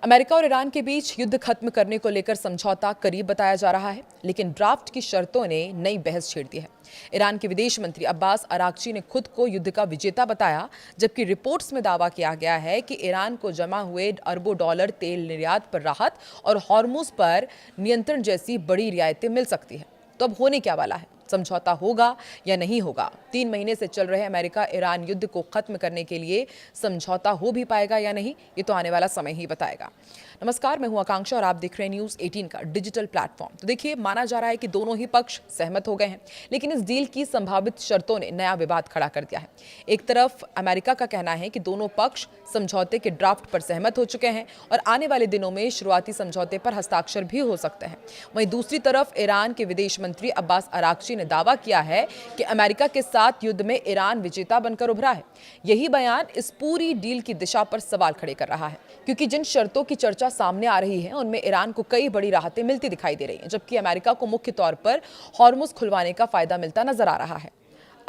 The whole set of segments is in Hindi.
अमेरिका और ईरान के बीच युद्ध खत्म करने को लेकर समझौता करीब बताया जा रहा है, लेकिन ड्राफ्ट की शर्तों ने नई बहस छेड़ दी है। ईरान के विदेश मंत्री अब्बास अराक्ची ने खुद को युद्ध का विजेता बताया, जबकि रिपोर्ट्स में दावा किया गया है कि ईरान को जमा हुए अरबों डॉलर तेल निर्यात पर राहत और हॉर्मुज पर नियंत्रण जैसी बड़ी रियायतें मिल सकती हैं। तो अब होने क्या वाला है? समझौता होगा या नहीं होगा? 3 महीने से चल रहे अमेरिका ईरान युद्ध को खत्म करने के लिए समझौता हो भी पाएगा या नहीं, ये तो आने वाला समय ही बताएगा। नमस्कार, मैं हूं आकांक्षा और आप देख रहे हैं न्यूज़ 18 का डिजिटल प्लेटफॉर्म। तो देखिए, माना जा रहा है कि दोनों ही पक्ष सहमत हो गए हैं, लेकिन इस डील की संभावित शर्तों ने नया विवाद खड़ा कर दिया है। एक तरफ अमेरिका का कहना है कि दोनों पक्ष समझौते के ड्राफ्ट पर सहमत हो चुके हैं और आने वाले दिनों में शुरुआती समझौते पर हस्ताक्षर भी हो सकते हैं। वहीं दूसरी तरफ ईरान के विदेश मंत्री अब्बास अराक्ची ने दावा किया है कि अमेरिका के साथ युद्ध में ईरान विजेता बनकर उभरा है। यही बयान इस पूरी डील की दिशा पर सवाल खड़े कर रहा है, क्योंकि जिन शर्तों की चर्चा सामने आ रही है उनमें ईरान को कई बड़ी राहतें मिलती दिखाई दे रही हैं, जबकि अमेरिका को मुख्य तौर पर हॉर्मुज खुलवाने का फायदा मिलता नजर आ रहा है।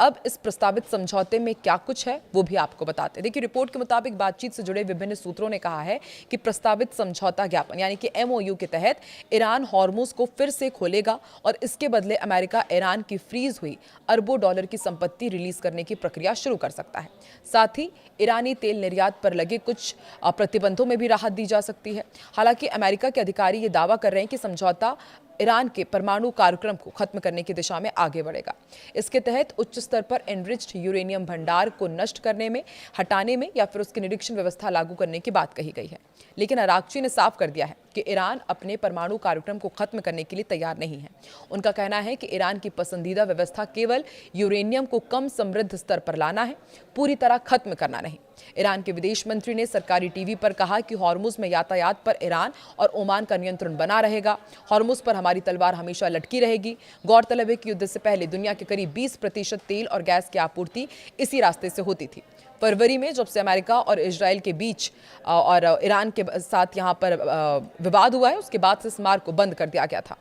अब इस प्रस्तावित समझौते में क्या कुछ है वो भी आपको बताते हैं। देखिए, रिपोर्ट के मुताबिक बातचीत से जुड़े विभिन्न सूत्रों ने कहा है कि प्रस्तावित समझौता ज्ञापन यानी कि एमओयू के तहत ईरान हॉर्मुज को फिर से खोलेगा और इसके बदले अमेरिका ईरान की फ्रीज हुई अरबों डॉलर की संपत्ति रिलीज करने की प्रक्रिया शुरू कर सकता है। साथ ही ईरानी तेल निर्यात पर लगे कुछ प्रतिबंधों में भी राहत दी जा सकती है। हालांकि अमेरिका के अधिकारी ये दावा कर रहे हैं कि समझौता ईरान के परमाणु कार्यक्रम को खत्म करने की दिशा में आगे बढ़ेगा। इसके तहत उच्च स्तर पर एनरिच्ड यूरेनियम भंडार को नष्ट करने में, हटाने में या फिर उसकी निरीक्षण व्यवस्था लागू करने की बात कही गई है। लेकिन अराक्ची ने साफ कर दिया है कि ईरान अपने परमाणु कार्यक्रम को खत्म करने के लिए तैयार नहीं है। उनका कहना है कि ईरान की पसंदीदा व्यवस्था केवल यूरेनियम को कम समृद्ध स्तर पर लाना है, पूरी तरह खत्म करना नहीं। ईरान के विदेश मंत्री ने सरकारी टीवी पर कहा कि हॉर्मुज में यातायात पर ईरान और ओमान का नियंत्रण बना रहेगा। हॉर्मुज पर हमारी तलवार हमेशा लटकी रहेगी। गौरतलब है कि युद्ध से पहले दुनिया के करीब 20% तेल और गैस की आपूर्ति इसी रास्ते से होती थी। फरवरी में जब से अमेरिका और इजराइल के बीच और ईरान के साथ यहाँ पर विवाद हुआ है, उसके बाद से इस मार्ग को बंद कर दिया गया था।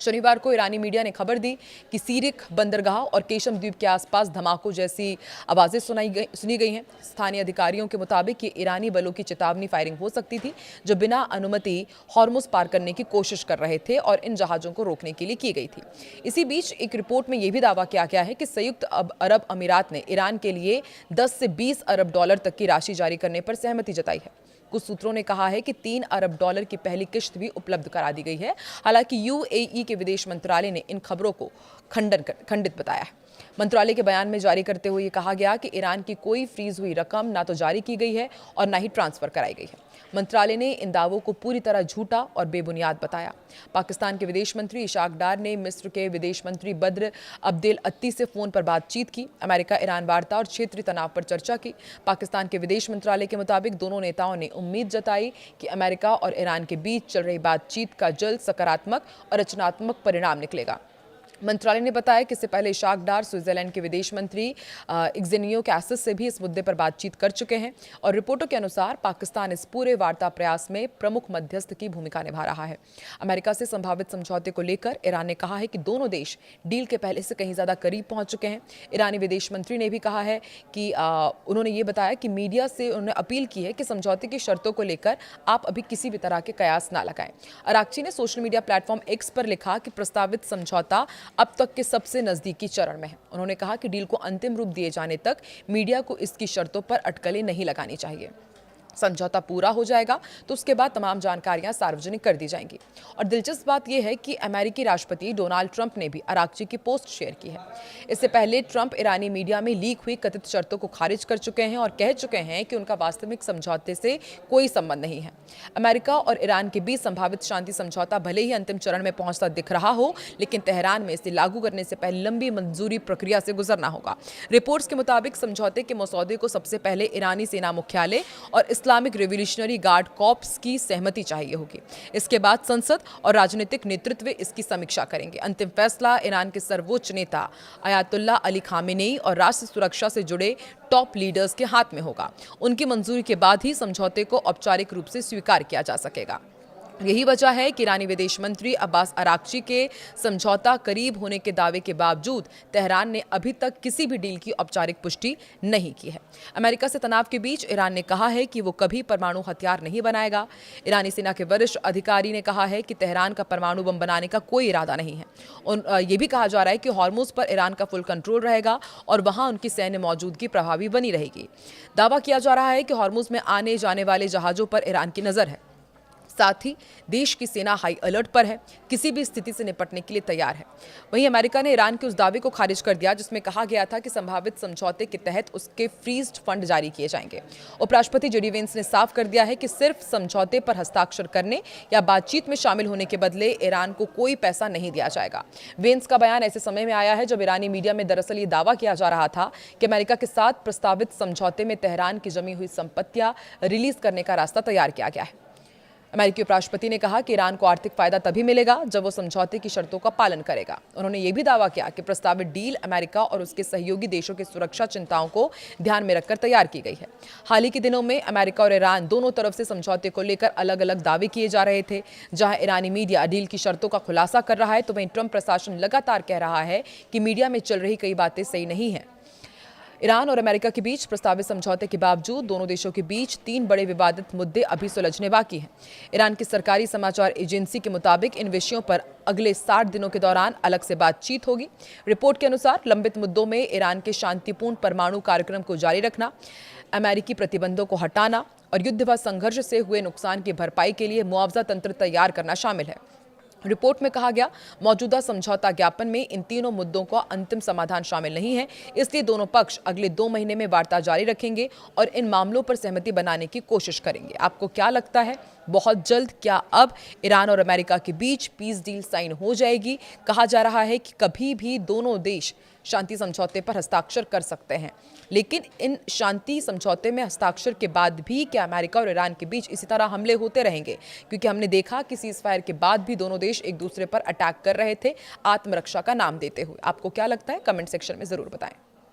शनिवार को ईरानी मीडिया ने खबर दी कि सीरिक बंदरगाह और केशम द्वीप के आसपास धमाकों जैसी आवाजें सुनी गई हैं। स्थानीय अधिकारियों के मुताबिक ये ईरानी बलों की चेतावनी फायरिंग हो सकती थी, जो बिना अनुमति हॉर्मुज पार करने की कोशिश कर रहे थे और इन जहाजों को रोकने के लिए की गई थी। इसी बीच एक रिपोर्ट में यह भी दावा किया गया है कि संयुक्त अरब अमीरात ने ईरान के लिए 10 से 20 अरब डॉलर तक की राशि जारी करने पर सहमति जताई है। कुछ सूत्रों ने कहा है कि 3 अरब डॉलर की पहली किश्त भी उपलब्ध करा दी गई है। हालांकि यूएई के विदेश मंत्रालय ने इन खबरों को खंडित बताया है। मंत्रालय के बयान में जारी करते हुए कहा गया कि ईरान की कोई फ्रीज हुई रकम ना तो जारी की गई है और ना ही ट्रांसफर कराई गई है। मंत्रालय ने इन दावों को पूरी तरह झूठा और बेबुनियाद बताया। पाकिस्तान के विदेश मंत्री इशाक डार ने मिस्र के विदेश मंत्री बद्र अब्देल अत्ती से फोन पर बातचीत की, अमेरिका ईरान वार्ता और क्षेत्रीय तनाव पर चर्चा की। पाकिस्तान के विदेश मंत्रालय के मुताबिक दोनों नेताओं ने उम्मीद जताई कि अमेरिका और ईरान के बीच चल रही बातचीत का जल्द सकारात्मक और रचनात्मक परिणाम निकलेगा। मंत्रालय ने बताया कि इससे पहले इशाक डार स्विट्जरलैंड के विदेश मंत्री इग्जेनियो कैसिस से भी इस मुद्दे पर बातचीत कर चुके हैं और रिपोर्टों के अनुसार पाकिस्तान इस पूरे वार्ता प्रयास में प्रमुख मध्यस्थ की भूमिका निभा रहा है। अमेरिका से संभावित समझौते को लेकर ईरान ने कहा है कि दोनों देश डील के पहले से कहीं ज्यादा करीब पहुंच चुके हैं। ईरानी विदेश मंत्री ने भी कहा है कि उन्होंने ये बताया कि मीडिया से उन्होंने अपील की है कि समझौते की शर्तों को लेकर आप अभी किसी भी तरह के कयास ना लगाएं। अराक्ची ने सोशल मीडिया प्लेटफॉर्म एक्स पर लिखा कि प्रस्तावित समझौता अब तक के सबसे नजदीकी चरण में है। उन्होंने कहा कि डील को अंतिम रूप दिए जाने तक मीडिया को इसकी शर्तों पर अटकलें नहीं लगानी चाहिए। समझौता पूरा हो जाएगा तो उसके बाद तमाम जानकारियां सार्वजनिक कर दी जाएंगी। और दिलचस्प बात यह है कि अमेरिकी राष्ट्रपति डोनाल्ड ट्रंप ने भी अराक्ची की पोस्ट शेयर की है। इससे पहले ट्रंप ईरानी मीडिया में लीक हुई कथित शर्तों को खारिज कर चुके हैं और कह चुके हैं कि उनका वास्तविक समझौते से कोई संबंध नहीं है। अमेरिका और ईरान के बीच संभावित शांति समझौता भले ही अंतिम चरण में पहुंचता दिख रहा हो, लेकिन तेहरान में इसे लागू करने से पहले लंबी मंजूरी प्रक्रिया से गुजरना होगा। रिपोर्ट्स के मुताबिक समझौते के मसौदे को सबसे पहले ईरानी सेना मुख्यालय और इस्लामिक रिवोल्यूशनरी गार्ड कॉर्प्स की सहमति चाहिए होगी। इसके बाद संसद और राजनीतिक नेतृत्व इसकी समीक्षा करेंगे। अंतिम फैसला ईरान के सर्वोच्च नेता अयातुल्लाह अली खामेनेई और राष्ट्र सुरक्षा से जुड़े टॉप लीडर्स के हाथ में होगा। उनकी मंजूरी के बाद ही समझौते को औपचारिक रूप से स्वीकार किया जा सकेगा। यही वजह है कि ईरानी विदेश मंत्री अब्बास अराक्ची के समझौता करीब होने के दावे के बावजूद तेहरान ने अभी तक किसी भी डील की औपचारिक पुष्टि नहीं की है। अमेरिका से तनाव के बीच ईरान ने कहा है कि वो कभी परमाणु हथियार नहीं बनाएगा। ईरानी सेना के वरिष्ठ अधिकारी ने कहा है कि तेहरान का परमाणु बम बनाने का कोई इरादा नहीं है। और ये भी कहा जा रहा है कि हॉर्मुज पर ईरान का फुल कंट्रोल रहेगा और वहां उनकी सैन्य मौजूदगी प्रभावी बनी रहेगी। दावा किया जा रहा है कि हॉर्मुज में आने जाने वाले जहाजों पर ईरान की नजर है। साथ ही देश की सेना हाई अलर्ट पर है, किसी भी स्थिति से निपटने के लिए तैयार है। वहीं अमेरिका ने ईरान के उस दावे को खारिज कर दिया जिसमें कहा गया था कि संभावित समझौते के तहत उसके फ्रीज्ड फंड जारी किए जाएंगे। उपराष्ट्रपति जेडी वेंस ने साफ कर दिया है कि सिर्फ समझौते पर हस्ताक्षर करने या बातचीत में शामिल होने के बदले ईरान को कोई पैसा नहीं दिया जाएगा। वेंस का बयान ऐसे समय में आया है जब ईरानी मीडिया में दरअसल ये दावा किया जा रहा था कि अमेरिका के साथ प्रस्तावित समझौते में तेहरान की जमी हुई संपत्तियां रिलीज करने का रास्ता तैयार किया गया है। अमेरिकी उपराष्ट्रपति ने कहा कि ईरान को आर्थिक फायदा तभी मिलेगा जब वो समझौते की शर्तों का पालन करेगा। उन्होंने ये भी दावा किया कि प्रस्तावित डील अमेरिका और उसके सहयोगी देशों की सुरक्षा चिंताओं को ध्यान में रखकर तैयार की गई है। हाल ही के दिनों में अमेरिका और ईरान दोनों तरफ से समझौते को लेकर अलग अलग दावे किए जा रहे थे। जहां ईरानी मीडिया डील की शर्तों का खुलासा कर रहा है तो वहीं ट्रंप प्रशासन लगातार कह रहा है कि मीडिया में चल रही कई बातें सही नहीं है। ईरान और अमेरिका के बीच प्रस्तावित समझौते के बावजूद दोनों देशों के बीच 3 बड़े विवादित मुद्दे अभी सुलझने बाकी हैं। ईरान की सरकारी समाचार एजेंसी के मुताबिक इन विषयों पर अगले 60 दिनों के दौरान अलग से बातचीत होगी। रिपोर्ट के अनुसार लंबित मुद्दों में ईरान के शांतिपूर्ण परमाणु कार्यक्रम को जारी रखना, अमेरिकी प्रतिबंधों को हटाना और युद्ध व संघर्ष से हुए नुकसान की भरपाई के लिए मुआवजा तंत्र तैयार करना शामिल है। रिपोर्ट में कहा गया, मौजूदा समझौता ज्ञापन में इन तीनों मुद्दों का अंतिम समाधान शामिल नहीं है, इसलिए दोनों पक्ष अगले 2 महीने में वार्ता जारी रखेंगे और इन मामलों पर सहमति बनाने की कोशिश करेंगे। आपको क्या लगता है, बहुत जल्द क्या अब ईरान और अमेरिका के बीच पीस डील साइन हो जाएगी? कहा जा रहा है कि कभी भी दोनों देश शांति समझौते पर हस्ताक्षर कर सकते हैं, लेकिन इन शांति समझौते में हस्ताक्षर के बाद भी क्या अमेरिका और ईरान के बीच इसी तरह हमले होते रहेंगे? क्योंकि हमने देखा कि सीज फायर के बाद भी दोनों देश एक दूसरे पर अटैक कर रहे थे आत्मरक्षा का नाम देते हुए। आपको क्या लगता है, कमेंट सेक्शन में जरूर बताएं।